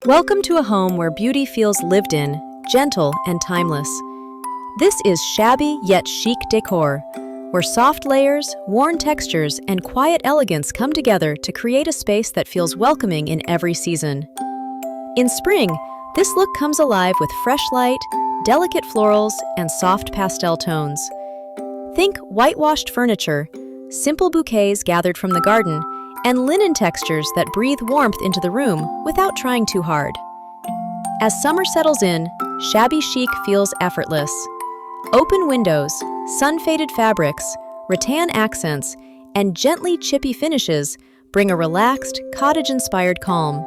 Welcome to a home where beauty feels lived in, gentle, and timeless. This is shabby yet chic decor, where soft layers, worn textures, and quiet elegance come together to create a space that feels welcoming in every season. In spring, this look comes alive with fresh light, delicate florals, and soft pastel tones. Think whitewashed furniture, simple bouquets gathered from the garden, and linen textures that breathe warmth into the room without trying too hard. As summer settles in, shabby chic feels effortless. Open windows, sun-faded fabrics, rattan accents, and gently chippy finishes bring a relaxed, cottage-inspired calm.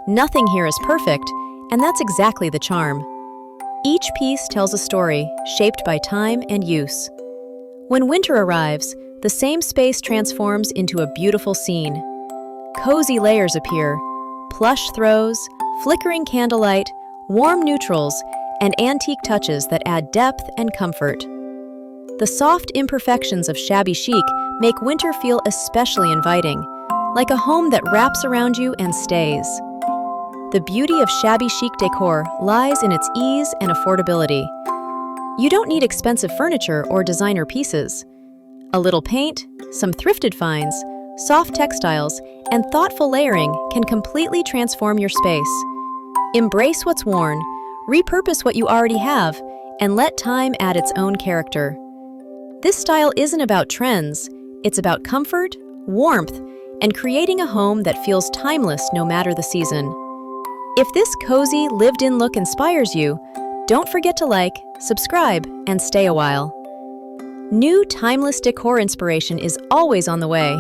Nothing here is perfect, and that's exactly the charm. Each piece tells a story shaped by time and use. When winter arrives, the same space transforms into a beautiful scene. Cozy layers appear, plush throws, flickering candlelight, warm neutrals, and antique touches that add depth and comfort. The soft imperfections of shabby chic make winter feel especially inviting, like a home that wraps around you and stays. The beauty of shabby chic decor lies in its ease and affordability. You don't need expensive furniture or designer pieces. A little paint, some thrifted finds, soft textiles, and thoughtful layering can completely transform your space. Embrace what's worn, repurpose what you already have, and let time add its own character. This style isn't about trends, it's about comfort, warmth, and creating a home that feels timeless no matter the season. If this cozy, lived-in look inspires you, don't forget to like, subscribe, and stay a while. New timeless decor inspiration is always on the way.